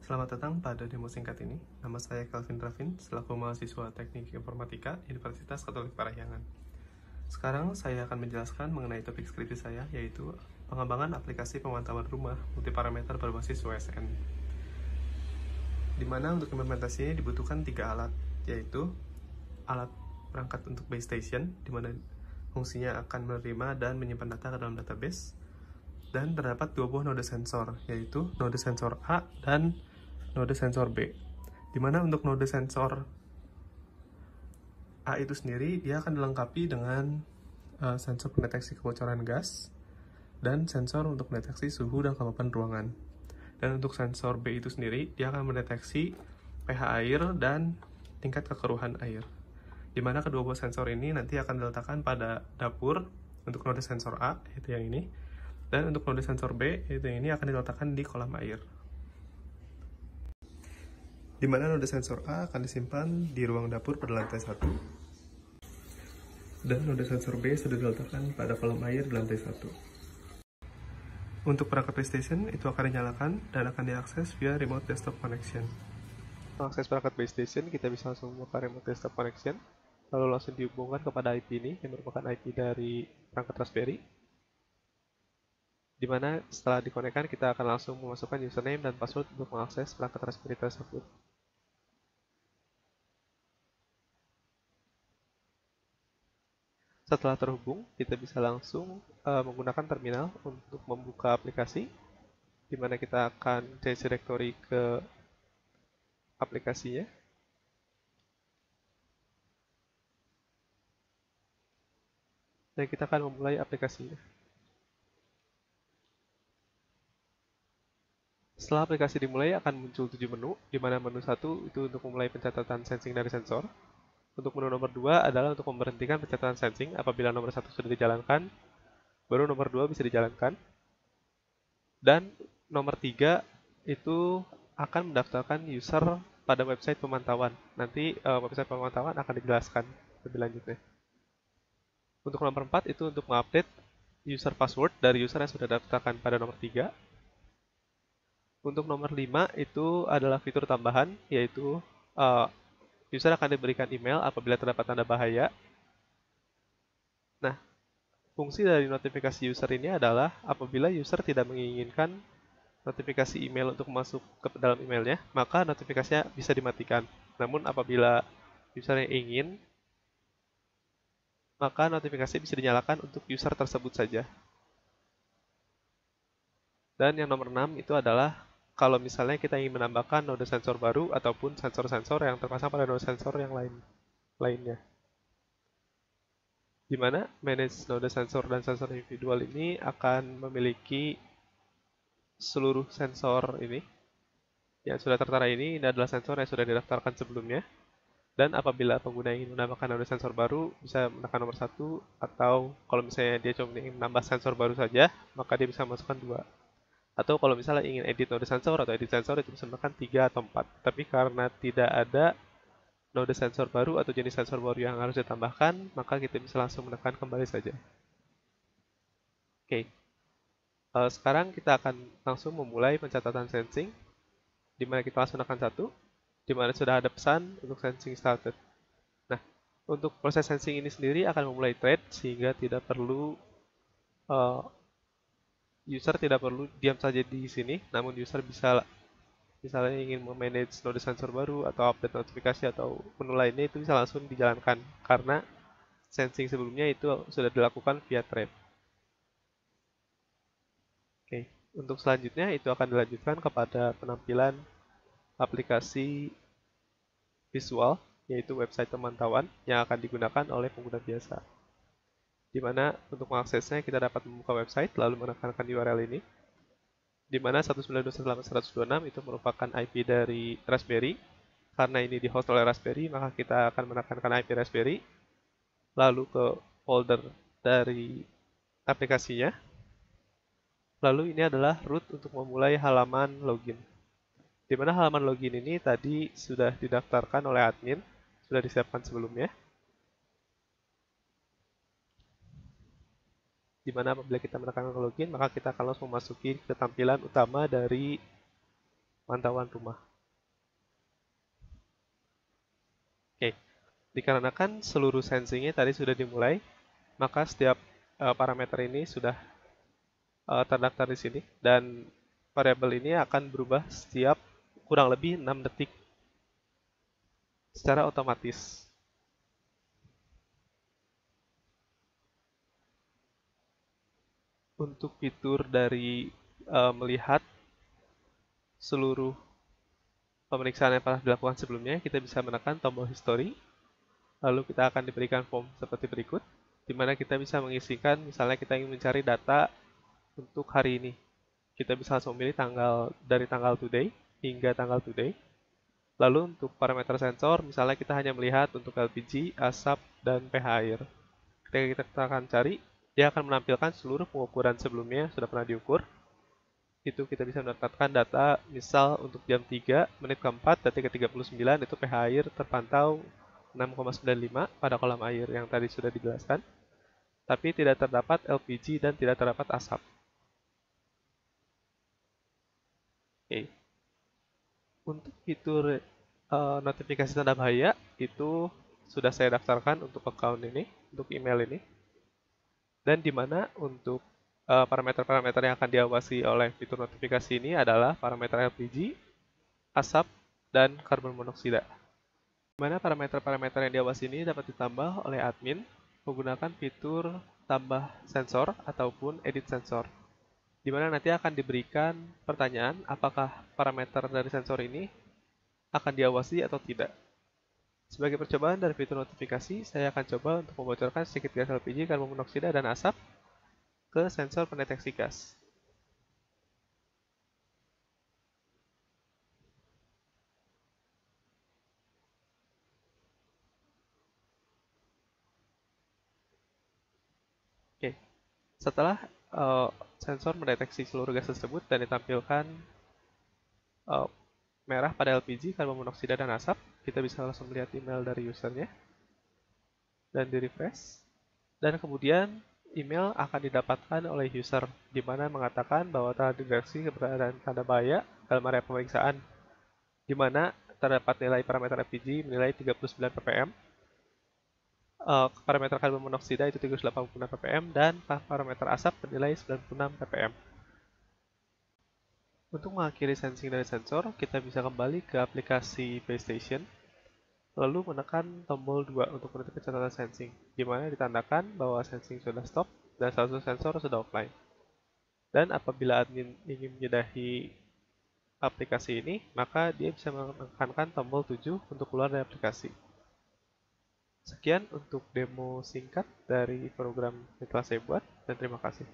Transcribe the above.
Selamat datang pada demo singkat ini. Nama saya Calvin Ravin, selaku mahasiswa Teknik Informatika Universitas Katolik Parahyangan. Sekarang saya akan menjelaskan mengenai topik skripsi saya, yaitu pengembangan aplikasi pemantauan rumah multiparameter berbasis OSN. Di mana untuk implementasi ini dibutuhkan 3 alat, yaitu alat perangkat untuk base station, di mana fungsinya akan menerima dan menyimpan data ke dalam database, dan terdapat 2 buah node sensor, yaitu node sensor A dan node sensor B. Dimana untuk node sensor A itu sendiri, dia akan dilengkapi dengan sensor pendeteksi kebocoran gas dan sensor untuk mendeteksi suhu dan kelembapan ruangan. Dan untuk sensor B itu sendiri, dia akan mendeteksi pH air dan tingkat kekeruhan air. Dimana kedua buah sensor ini nanti akan diletakkan pada dapur untuk node sensor A, yaitu yang ini, dan untuk node sensor B, yaitu yang ini, akan diletakkan di kolam air. Di mana node sensor A akan disimpan di ruang dapur pada lantai 1, dan node sensor B sudah diletakkan pada kolam air di lantai 1. Untuk perangkat base station itu akan dinyalakan dan akan diakses via remote desktop connection. Mengakses perangkat base station, kita bisa langsung membuka remote desktop connection, lalu langsung dihubungkan kepada IP ini, yang merupakan IP dari perangkat Raspberry. Dimana setelah dikonekkan, kita akan langsung memasukkan username dan password untuk mengakses perangkat Raspberry tersebut. Setelah terhubung, kita bisa langsung menggunakan terminal untuk membuka aplikasi, di mana kita akan change directory ke aplikasinya. Dan kita akan memulai aplikasinya. Setelah aplikasi dimulai, akan muncul 7 menu, di mana menu 1 itu untuk memulai pencatatan sensing dari sensor. Untuk menu nomor 2 adalah untuk memberhentikan pencatatan sensing apabila nomor 1 sudah dijalankan, baru nomor 2 bisa dijalankan. Dan nomor 3 itu akan mendaftarkan user pada website pemantauan. Nanti website pemantauan akan dijelaskan lebih lanjutnya. Untuk nomor 4 itu untuk mengupdate user password dari user yang sudah didaftarkan pada nomor 3. Untuk nomor 5 itu adalah fitur tambahan, yaitu user akan diberikan email apabila terdapat tanda bahaya. Nah, fungsi dari notifikasi user ini adalah apabila user tidak menginginkan notifikasi email untuk masuk ke dalam emailnya, maka notifikasinya bisa dimatikan. Namun apabila user yang ingin, maka notifikasi bisa dinyalakan untuk user tersebut saja. Dan yang nomor 6 itu adalah kalau misalnya kita ingin menambahkan node sensor baru ataupun sensor-sensor yang terpasang pada node sensor yang lainnya. Di mana manage node sensor dan sensor individual ini akan memiliki seluruh sensor ini. Yang sudah tertera ini adalah sensor yang sudah didaftarkan sebelumnya. Dan apabila pengguna ingin menambahkan node sensor baru, bisa menekan nomor 1, atau kalau misalnya dia cuma ingin menambah sensor baru saja, maka dia bisa masukkan 2. Atau kalau misalnya ingin edit node sensor atau edit sensor, itu bisa menekan 3 atau 4. Tapi karena tidak ada node sensor baru atau jenis sensor baru yang harus ditambahkan, maka kita bisa langsung menekan kembali saja. Oke, sekarang kita akan langsung memulai pencatatan sensing, di mana kita langsung menekan 1, di mana sudah ada pesan untuk sensing started. Nah, untuk proses sensing ini sendiri akan memulai thread, sehingga tidak perlu user tidak perlu diam saja di sini, namun user bisa misalnya ingin memanage node sensor baru atau update notifikasi atau menu lainnya, itu bisa langsung dijalankan karena sensing sebelumnya itu sudah dilakukan via thread. Oke, untuk selanjutnya itu akan dilanjutkan kepada penampilan aplikasi visual, yaitu website pemantauan yang akan digunakan oleh pengguna biasa. Di mana untuk mengaksesnya kita dapat membuka website lalu menekankan URL ini, di mana 192.168.126 itu merupakan IP dari Raspberry. Karena ini di host oleh Raspberry, maka kita akan menekankan IP Raspberry, lalu ke folder dari aplikasinya. Lalu ini adalah root untuk memulai halaman login. Di mana halaman login ini tadi sudah didaftarkan oleh admin, sudah disiapkan sebelumnya. Di mana apabila kita menekan login, maka kita akan langsung memasuki ke tampilan utama dari pemantauan rumah. Oke, dikarenakan seluruh sensingnya tadi sudah dimulai, maka setiap parameter ini sudah terdaftar di sini, dan variabel ini akan berubah setiap kurang lebih 6 detik secara otomatis. Untuk fitur dari melihat seluruh pemeriksaan yang pernah dilakukan sebelumnya, kita bisa menekan tombol history, lalu kita akan diberikan form seperti berikut, di mana kita bisa mengisikan, misalnya kita ingin mencari data untuk hari ini. Kita bisa langsung memilih dari tanggal today hingga tanggal today. Lalu untuk parameter sensor, misalnya kita hanya melihat untuk LPG, asap, dan pH air. Ketika kita akan cari, dia akan menampilkan seluruh pengukuran sebelumnya yang sudah pernah diukur. Itu kita bisa mendapatkan data, misal untuk jam 3, menit keempat, detik ke-39, itu pH air terpantau 6,95 pada kolam air yang tadi sudah dijelaskan. Tapi tidak terdapat LPG dan tidak terdapat asap. Oke. Untuk fitur notifikasi tanda bahaya, itu sudah saya daftarkan untuk account ini, untuk email ini. Dan di mana untuk parameter-parameter yang akan diawasi oleh fitur notifikasi ini adalah parameter LPG, asap, dan karbon monoksida. Di mana parameter-parameter yang diawasi ini dapat ditambah oleh admin menggunakan fitur tambah sensor ataupun edit sensor. Di mana nanti akan diberikan pertanyaan apakah parameter dari sensor ini akan diawasi atau tidak. Sebagai percobaan dari fitur notifikasi, saya akan coba untuk membocorkan sedikit gas LPG, karbon monoksida, dan asap ke sensor pendeteksi gas. Oke, setelah sensor mendeteksi seluruh gas tersebut dan ditampilkan merah pada LPG, karbon monoksida, dan asap, kita bisa langsung melihat email dari usernya dan di refresh. Dan kemudian email akan didapatkan oleh user, di mana mengatakan bahwa telah dideteksi keberadaan tanda bahaya dalam area pemeriksaan, di mana terdapat nilai parameter LPG menilai 39 ppm, parameter karbon monoksida itu 386 ppm, dan parameter asap bernilai 96 ppm. Untuk mengakhiri sensing dari sensor, kita bisa kembali ke aplikasi PlayStation, lalu menekan tombol 2 untuk menutup catatan sensing, di mana ditandakan bahwa sensing sudah stop dan salah satu sensor sudah offline. Dan apabila admin ingin menyudahi aplikasi ini, maka dia bisa menekankan tombol 7 untuk keluar dari aplikasi. Sekian untuk demo singkat dari program yang telah saya buat, dan terima kasih.